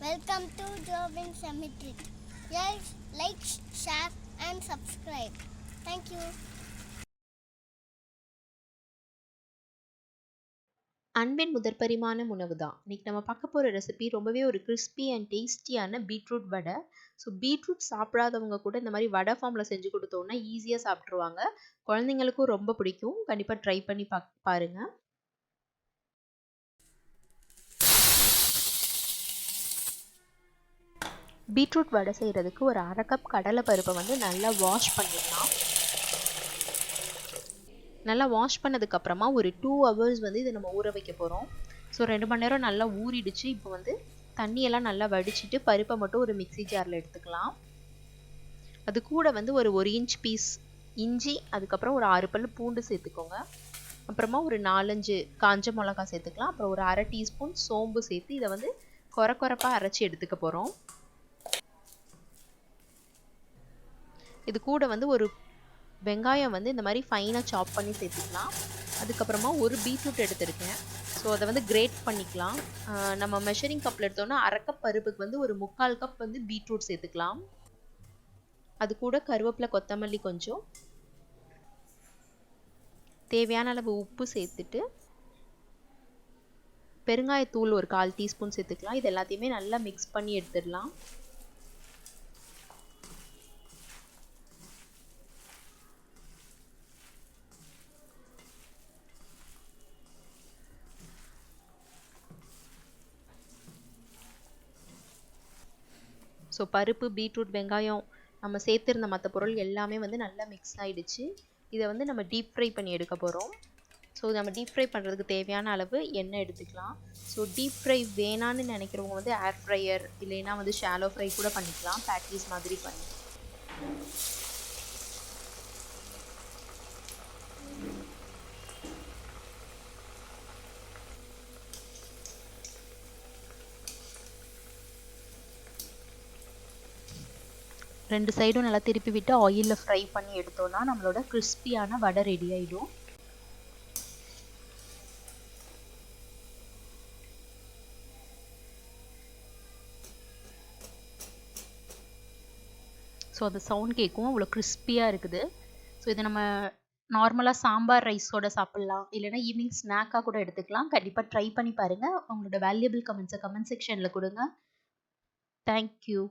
Welcome to Jobin Cemetery. Yes, like, share and subscribe. Thank you. அன்பின் முதற்பரிமாண உணவு தான். இன்னைக்கு நம்ம பார்க்க போகிற ரெசிபி ரொம்பவே ஒரு கிறிஸ்பி அண்ட் டேஸ்டியான பீட்ரூட் வடை. ஸோ பீட்ரூட் சாப்பிடாதவங்க கூட இந்த மாதிரி வடை ஃபார்மில் செஞ்சு கொடுத்தோன்னா ஈஸியாக சாப்பிட்ருவாங்க. குழந்தைங்களுக்கும் ரொம்ப பிடிக்கும். கண்டிப்பாக ட்ரை பண்ணி பாருங்க. பீட்ரூட் வடை செய்கிறதுக்கு ஒரு 1/2 கப் கடலை பருப்பை வந்து நல்லா வாஷ் பண்ணிடலாம். நல்லா வாஷ் பண்ணதுக்கப்புறமா ஒரு 2 ஹவர்ஸ் வந்து இதை நம்ம ஊற வைக்க போகிறோம். ஸோ 2 மணி நேரம் நல்லா ஊறிடுச்சு. இப்போ வந்து தண்ணியெல்லாம் நல்லா வடிச்சிட்டு பருப்பை மட்டும் ஒரு மிக்ஸி ஜாரில் எடுத்துக்கலாம். அது கூட வந்து ஒரு இன்ச் பீஸ் இஞ்சி, அதுக்கப்புறம் ஒரு 6 பல் பூண்டு சேர்த்துக்கோங்க. அப்புறமா ஒரு 4-5 காஞ்ச மிளகா சேர்த்துக்கலாம். அப்புறம் ஒரு 1/2 டீஸ்பூன் சோம்பு சேர்த்து இதை வந்து கொரப்பாக அரைச்சி எடுத்துக்க போகிறோம். இது கூட வந்து ஒரு வெங்காயம் வந்து இந்த மாதிரி ஃபைனாக சாப் பண்ணி சேர்த்துக்கலாம். அதுக்கப்புறமா ஒரு பீட்ரூட் எடுத்துருக்கேன். ஸோ அதை வந்து கிரேட் பண்ணிக்கலாம். நம்ம மெஷரிங் கப்பில் எடுத்தோன்னா 1/2 கப் பருப்புக்கு வந்து ஒரு 3/4 கப் வந்து பீட்ரூட் சேர்த்துக்கலாம். அது கூட கருவேப்பிலை, கொத்தமல்லி கொஞ்சம், தேவையான அளவு உப்பு சேர்த்துட்டு பெருங்காயத்தூள் ஒரு 1/4 டீஸ்பூன் சேர்த்துக்கலாம். இது எல்லாத்தையுமே நல்லா மிக்ஸ் பண்ணி எடுத்துடலாம். ஸோ பருப்பு, பீட்ரூட், வெங்காயம் நம்ம சேர்த்துருந்த மற்ற பொருள் எல்லாமே வந்து நல்லா மிக்ஸ் ஆகிடுச்சு. இதை வந்து நம்ம டீப் ஃப்ரை பண்ணி எடுக்க போகிறோம். ஸோ நம்ம டீப் ஃப்ரை பண்ணுறதுக்கு தேவையான அளவு எண்ணெய் எடுத்துக்கலாம். ஸோ டீப் ஃப்ரை வேணான்னு நினைக்கிறவங்க வந்து ஏர் ஃப்ரையர் இல்லைன்னா வந்து ஷாலோ ஃப்ரை கூட பண்ணிக்கலாம், பேட்டிஸ் மாதிரி பண்ணி. ரெண்டு சைடும் நல்லா திருப்பி விட்டு ஆயிலில் ஃப்ரை பண்ணி எடுத்தோன்னா நம்மளோட கிறிஸ்பியான வடை ரெடி ஆகிடும். ஸோ அந்த சவுண்ட் கேட்கும், அவ்வளோ கிறிஸ்பியாக இருக்குது. ஸோ இதை நம்ம நார்மலாக சாம்பார் ரைஸோட சாப்பிட்லாம், இல்லைனா ஈவினிங் ஸ்நாக்காக கூட எடுத்துக்கலாம். கண்டிப்பாக ட்ரை பண்ணி பாருங்கள். உங்களோட வேல்யூபிள் கமெண்ட்ஸை கமெண்ட் செக்ஷனில் கொடுங்க. தேங்க்யூ.